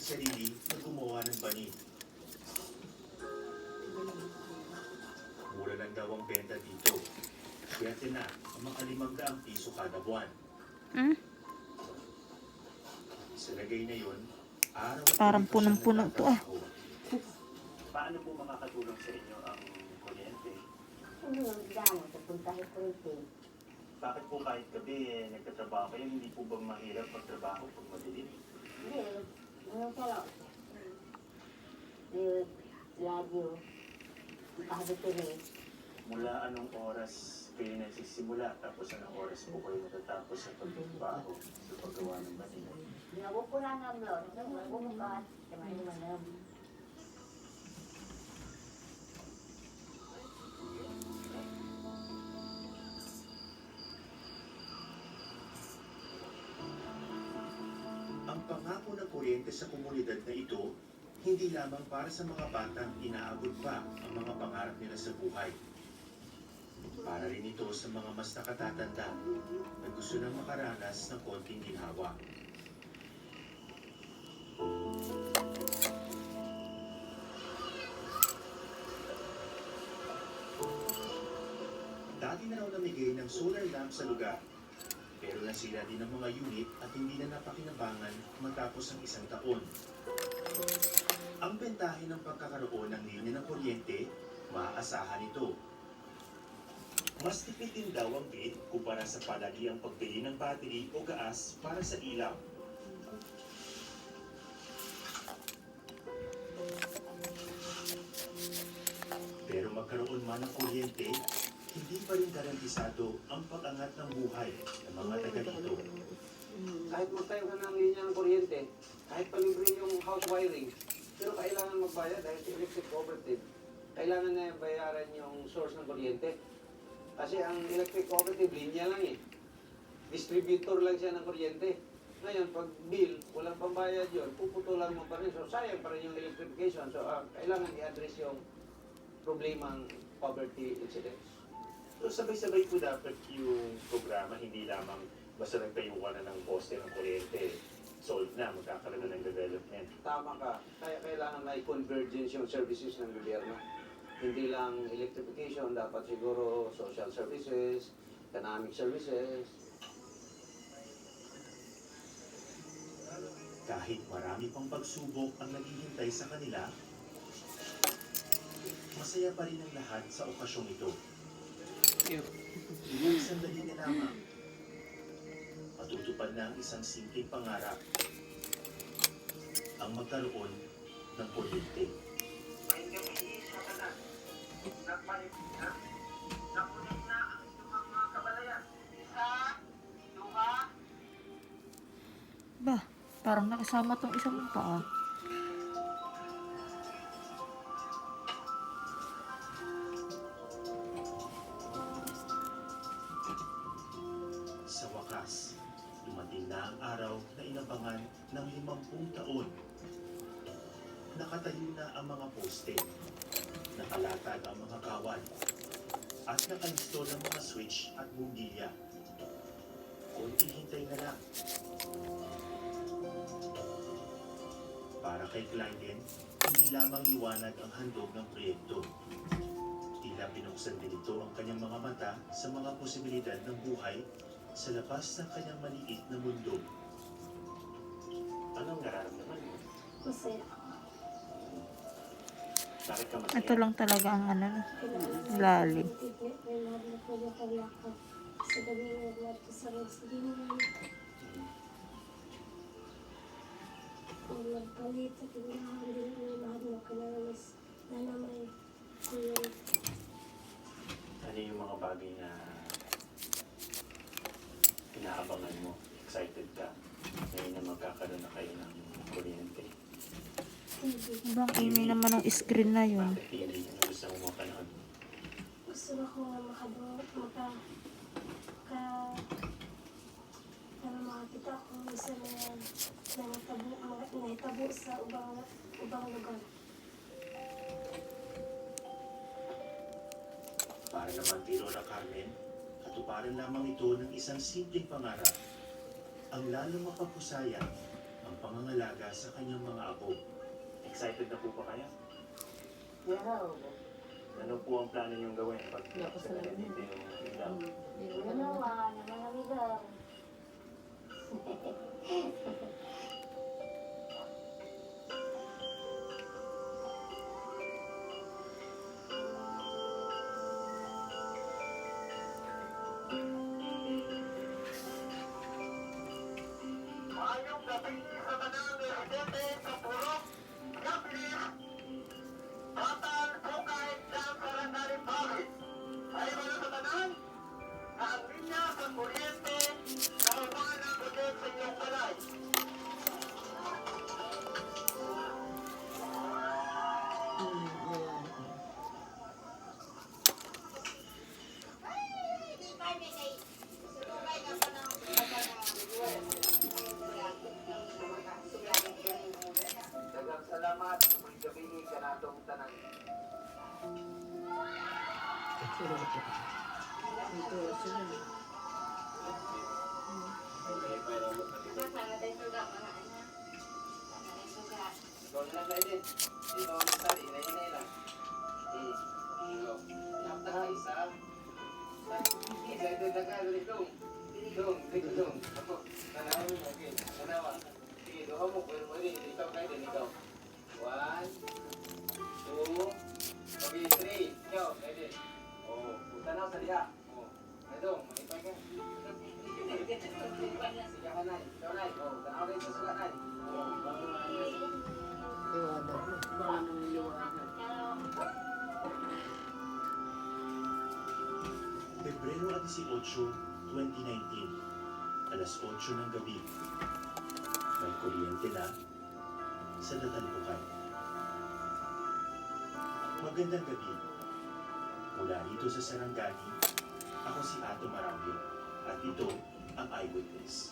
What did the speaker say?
sarili na gumawa ng banig. Mura lang daw ang benta dito. Swerte na ang mga 500 piso kada buwan. Sa lagay na yun, araw at Parang gabi pa siyang punong-puno to ah. nagtatrabaho. Paano po makakatulong sa inyo ang kuryente? Ano yung gano'n sa puntahe ko ito? Bakit po kahit gabi nagtatrabaho kayo, hindi po ba mahirap magtrabaho pag madilim? Hindi, ano pala? Yung radyo, kahapon Mula anong oras kayo nagsisimula, tapos anong oras po kayo natatapos sa pagtrabaho, sa paggawa ng banig? Nagpupula ng blog, nagbubukat, naman. Ang pangako ng kuryente sa komunidad na ito, hindi lamang para sa mga batang inaabot pa ang mga pangarap nila sa buhay. Para rin ito sa mga mas nakatatanda na gusto nang makaranas ng konting ginhawa. Dati na raw namigay ng solar lamp sa lugar. Pero nasira din ang mga unit at hindi na napakinabangan matapos ang 1 taon. Ang bentahe ng pagkakaroon ng linya ng kuryente, maaasahan ito. Mas tipid din daw ang bid kumpara sa palagiang pagbili ng battery o gaas para sa ilaw. Pero magkaroon man ng kuryente, hindi pa rin garantisado ang pag-angat ng buhay ng mga taga dito. Kahit magtayo ka ng linya ng kuryente, kahit palibre yung house wiring, pero kailangan magbayad dahil sa electric cooperative. Kailangan na bayaran yung source ng kuryente. Kasi ang electric cooperative, linya lang eh. Distributor lang siya ng kuryente. Ngayon, pag bill, walang pambayad yun, puputulan mo pa rin. So, sayang pa rin yung electrification. So, kailangan i-address yung problemang poverty incidents. So sabay-sabay po dapat yung programa, hindi lamang basta nagtayo ka na ng poste ng kuryente. Solve na, magkakaroon na ng development. Tama ka. Kaya kailangan na i-convergence yung services ng gobyerno. Hindi lang electrification, dapat siguro social services, economic services. Kahit marami pang pagsubok ang naghihintay sa kanila, masaya pa rin ang lahat sa okasyong ito. Ilang sandali na lamang, matutupad na ang isang simpleng pangarap, ang magkaroon ng kuryente. Ba, parang nakasama tong isang paa. Sa wakas, dumating na ang araw na inabangan ng 50 taon. Nakatayo na ang mga poste, nakalatag ang mga kawad, at nakalisto ng mga switch at bumbilya. Konting hintay na lang. Para kay Clyden, hindi lamang liwanag ang handog ng proyekto. Tila binuksan din ito ang kanyang mga mata sa mga posibilidad ng buhay sa labas ng kanyang maliit na mundo. Anong nararamdaman mo? Masaya. Bakit ka masaya? Ito lang talaga ang ano, lalim. Sa gabi ng sa Rosalina. Kung nagpalit at tindahan din ang lahat ng kalalas na naman kuryente. Ano yung mga bagay na inaabangan mo? Excited ka? Ngayon na magkakaroon na kayo ng kuryente. Bang ingay naman ang screen na yun. Bakit pili yung gusto mo mapanood? Gusto ko na para makakita ko isa na nahitabo sa ubang lugar. Para naman kay Lola Carmen, katuparan lamang ito ng isang simpleng pangarap. Ang lalong mapapusaya ang pangangalaga sa kanyang mga apo. Excited na po ba kayo? Pero, Ano po ang plano niyong gawin pag Napasalamat. dito yung exam? Ginawa ng mga amigaw. Mayong gabi sa tanang residente sa Purok, Gabilis, Batal, Bukay, Dam, Sarangani, Province. Ay wala sa tanan, na ang linya sa kuryente sa umahan ng budget sa inyong balay. Daghang salamat kung gabi kanatong tanan. Ikaw na lang din. Ikaw ang sari, na lang. Napaka isa. Excited na ka, dong. Dong. Ako, tanawa mo, okay. Tanawa. Sige, doha mo, pwede. Ikaw kayo din, ikaw. 1, 2, okay, 3. Ikaw, kayo din. Oh, tanaw sa diha. Oh, ay dong, maipay ka. Sige ka, Nay. Ikaw, Nay. Oh, tanaw kayo sa suga, Nay. Oh, Pebrero 18, 2019, alas 8 ng gabi. May kuryente na sa Datalbukay. Magandang gabi. Mula rito sa Sarangani, ako si Ato Marambio at ito ang Eyewitness.